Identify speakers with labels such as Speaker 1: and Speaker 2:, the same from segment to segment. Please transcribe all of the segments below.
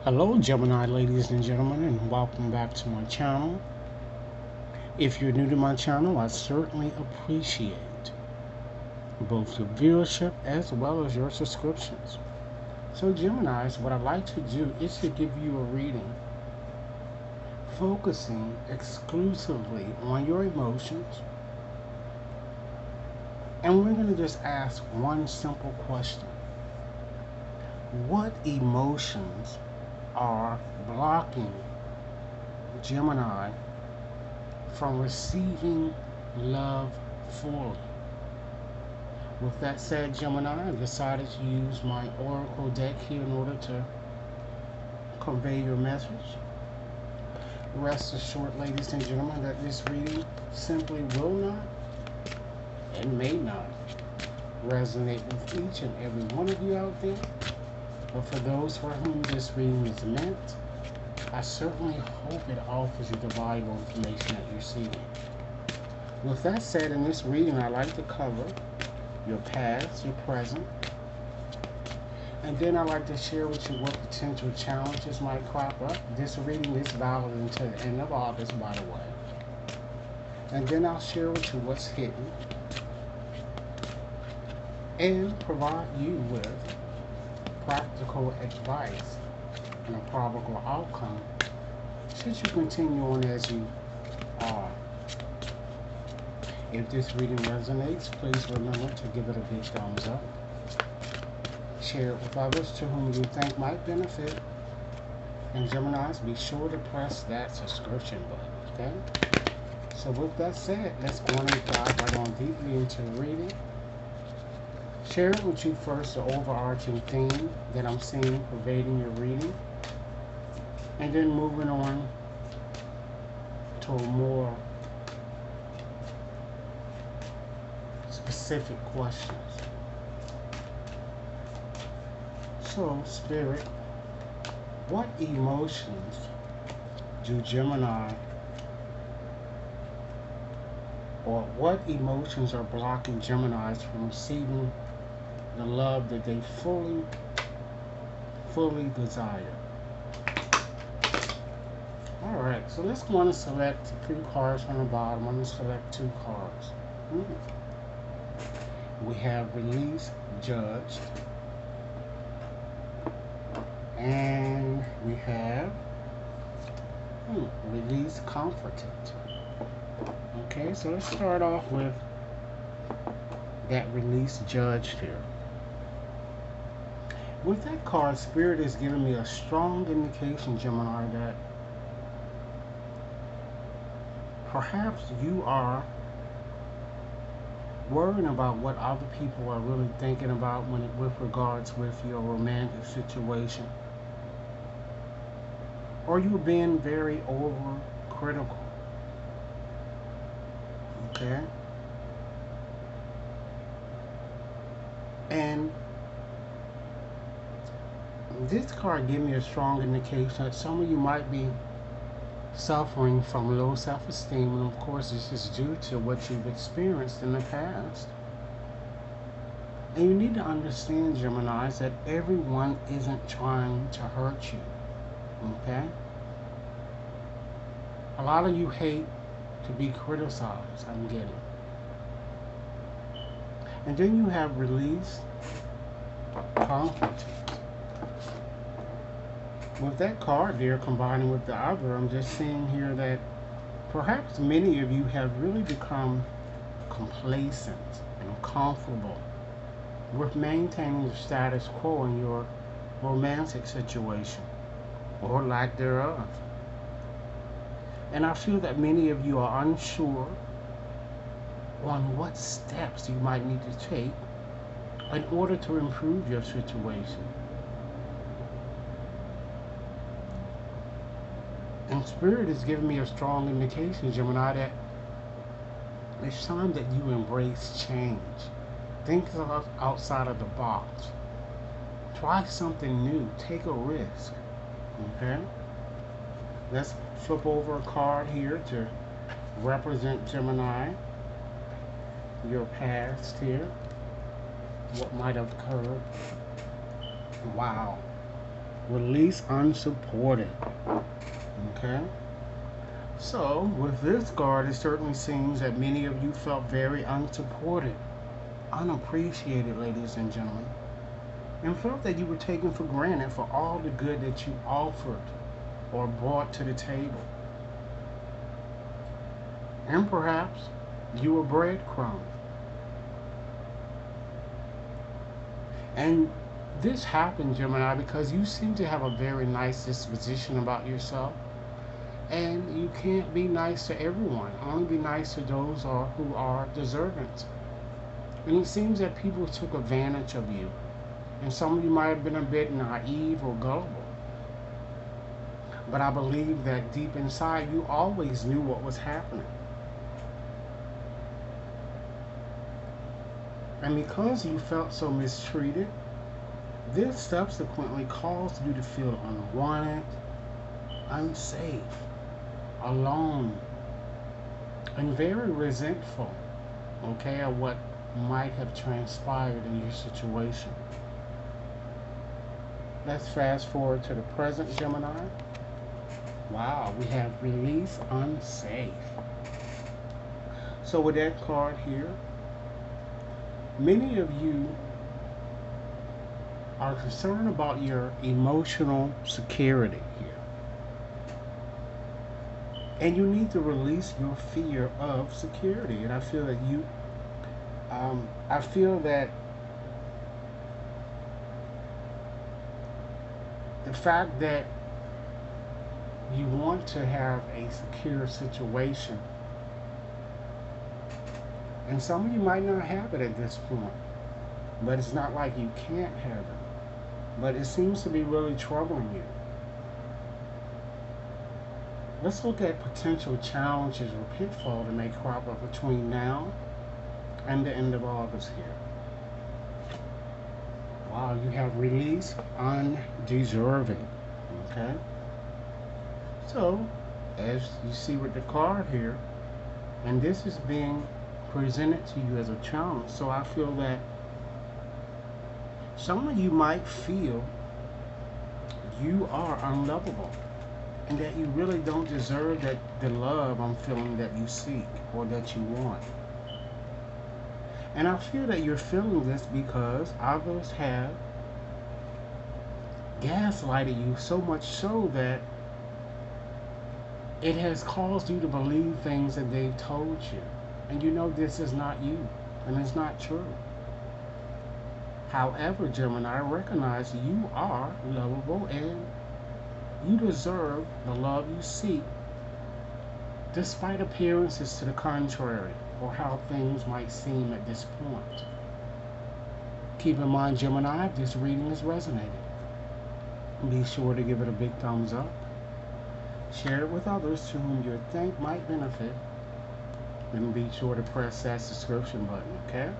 Speaker 1: Hello, Gemini ladies and gentlemen, and welcome back to my channel. If you're new to my channel, I certainly appreciate both your viewership as well as your subscriptions. So, Geminis, what I'd like to do is to give you a reading focusing exclusively on your emotions. And we're going to just ask one simple question. What emotions are blocking Gemini from receiving love fully? With that said, Gemini, I decided to use my Oracle deck here in order to convey your message. Rest assured, ladies and gentlemen, that this reading simply will not and may not resonate with each and every one of you out there. But for those for whom this reading is meant, I certainly hope it offers you the valuable information that you're seeking. With that said, in this reading, I like to cover your past, your present, and then I like to share with you what potential challenges might crop up. This reading is valid until the end of August, by the way. And then I'll share with you what's hidden and provide you with practical advice and a probable outcome should you continue on as you are. If this reading resonates, please remember to give it a big thumbs up. Share it with others to whom you think might benefit. And Geminis, be sure to press that subscription button, okay? So with that said, let's go on and dive right on deeply into the reading. Share it with you first, the overarching theme that I'm seeing pervading your reading. And then moving on to a more specific questions. So, Spirit, what emotions do Gemini, or what emotions are blocking Geminis from receiving the love that they fully desire? Alright, so let's go on and select 3 cards from the bottom. I'm going to select 2 cards. We have Release, Judged. And we have Release, Comforted. Okay, so let's start off with that Release, Judged here. With that card, Spirit is giving me a strong indication, Gemini, that perhaps you are worrying about what other people are really thinking about with regards with your romantic situation. Or you're being very overcritical. Okay? And this card gave me a strong indication that some of you might be suffering from low self-esteem, and of course this is due to what you've experienced in the past. And you need to understand, Geminis, that everyone isn't trying to hurt you. Okay? A lot of you hate to be criticized, I'm getting. And then you have Release, Comfort. With that card there combining with the other, I'm just seeing here that perhaps many of you have really become complacent and comfortable with maintaining the status quo in your romantic situation, or lack thereof. And I feel that many of you are unsure on what steps you might need to take in order to improve your situation. And Spirit is giving me a strong indication, Gemini, that it's time that you embrace change. Think outside of the box. Try something new. Take a risk. Okay? Let's flip over a card here to represent, Gemini, your past here. What might have occurred. Wow. Release unsupported. Okay? So, with this card, it certainly seems that many of you felt very unsupported, unappreciated, ladies and gentlemen, and felt that you were taken for granted for all the good that you offered or brought to the table. And perhaps you were breadcrumbed. And this happened, Gemini, because you seem to have a very nice disposition about yourself. And you can't be nice to everyone. Only be nice to those who are deserving. And it seems that people took advantage of you. And some of you might have been a bit naive or gullible. But I believe that deep inside you always knew what was happening. And because you felt so mistreated, this subsequently caused you to feel unwanted, unsafe, alone, and very resentful, okay, of what might have transpired in your situation. Let's fast forward to the present, Gemini. Wow, we have release unsafe. So with that card here, many of you are concerned about your emotional security here. And you need to release your fear of security. And I feel that the fact that you want to have a secure situation, and some of you might not have it at this point, but it's not like you can't have it, but it seems to be really troubling you. Let's look at potential challenges or pitfalls that may crop up between now and the end of August here. Wow, you have release undeserving. Okay? So, as you see with the card here, and this is being presented to you as a challenge, so I feel that some of you might feel you are unlovable and that you really don't deserve the love I'm feeling that you seek or that you want. And I feel that you're feeling this because others have gaslighted you so much so that it has caused you to believe things that they've told you. And you know this is not you, and it's not true. However, Gemini, recognize you are lovable and you deserve the love you seek, despite appearances to the contrary or how things might seem at this point. Keep in mind, Gemini, if this reading has resonated, be sure to give it a big thumbs up. Share it with others to whom you think might benefit. And be sure to press that subscription button, okay?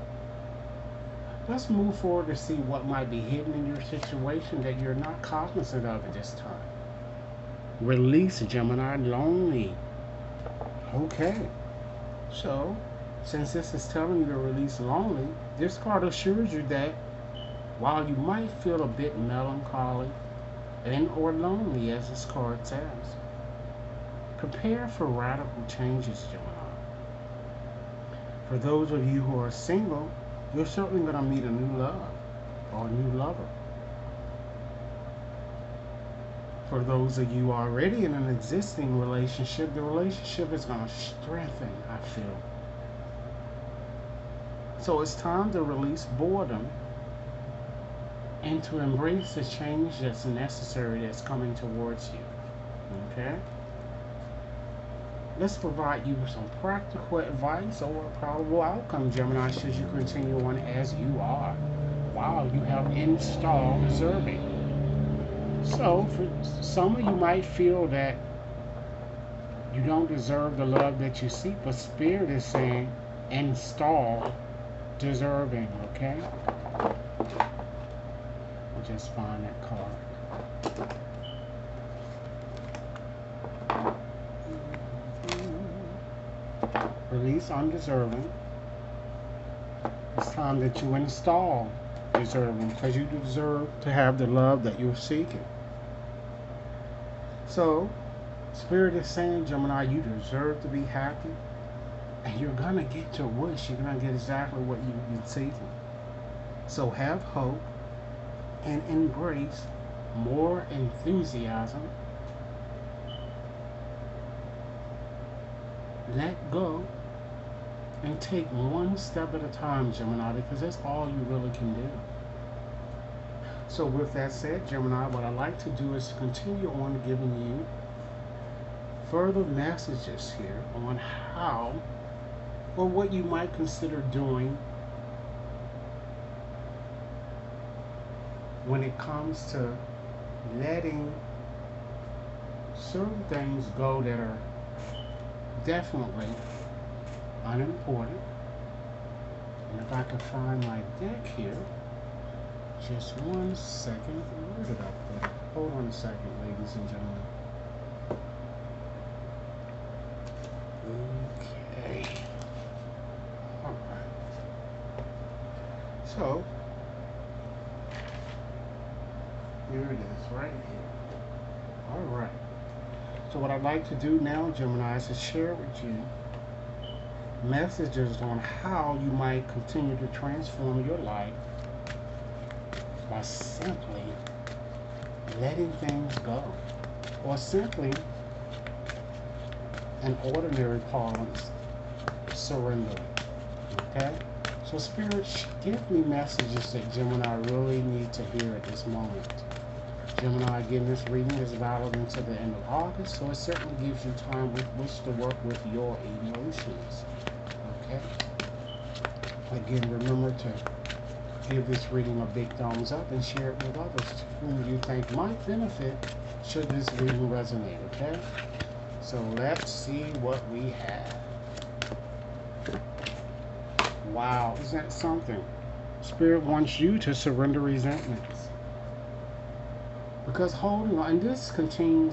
Speaker 1: Let's move forward to see what might be hidden in your situation that you're not cognizant of at this time. Release, Gemini, lonely. Okay. So, since this is telling you to release lonely, this card assures you that while you might feel a bit melancholy and or lonely, as this card says, prepare for radical changes, Gemini. For those of you who are single, you're certainly going to meet a new love or a new lover. For those of you already in an existing relationship, the relationship is going to strengthen, I feel. So it's time to release boredom and to embrace the change that's necessary that's coming towards you. Okay? Let's provide you with some practical advice or a probable outcome, Gemini, should you continue on as you are, while you have installed observing. So, for some of you might feel that you don't deserve the love that you seek, but Spirit is saying, install deserving, okay? We'll just find that card. Release undeserving. It's time that you install deserving, because you deserve to have the love that you're seeking. So, Spirit is saying, Gemini, you deserve to be happy, and you're gonna get your wish. You're gonna get exactly what you've been seeking. So have hope and embrace more enthusiasm. Let go and take one step at a time, Gemini, because that's all you really can do. So with that said, Gemini, what I'd like to do is continue on giving you further messages here on how or what you might consider doing when it comes to letting certain things go that are definitely unimportant. And if I can find my deck here, just 1 second. Where did I put it? Hold on a second, ladies and gentlemen. Okay. Alright. So, here it is, right here. Alright. So what I'd like to do now, Gemini, is to share with you messages on how you might continue to transform your life by simply letting things go, or simply, in ordinary parlance, surrendering. Okay? So Spirit, give me messages that Gemini really need to hear at this moment. Gemini, again, this reading is valid until the end of August, so it certainly gives you time with which to work with your emotions. Okay? Again, remember to give this reading a big thumbs up and share it with others whom you think might benefit should this reading resonate, okay? So let's see what we have. Wow, isn't that something? Spirit wants you to surrender resentments. Because holding on, and this contains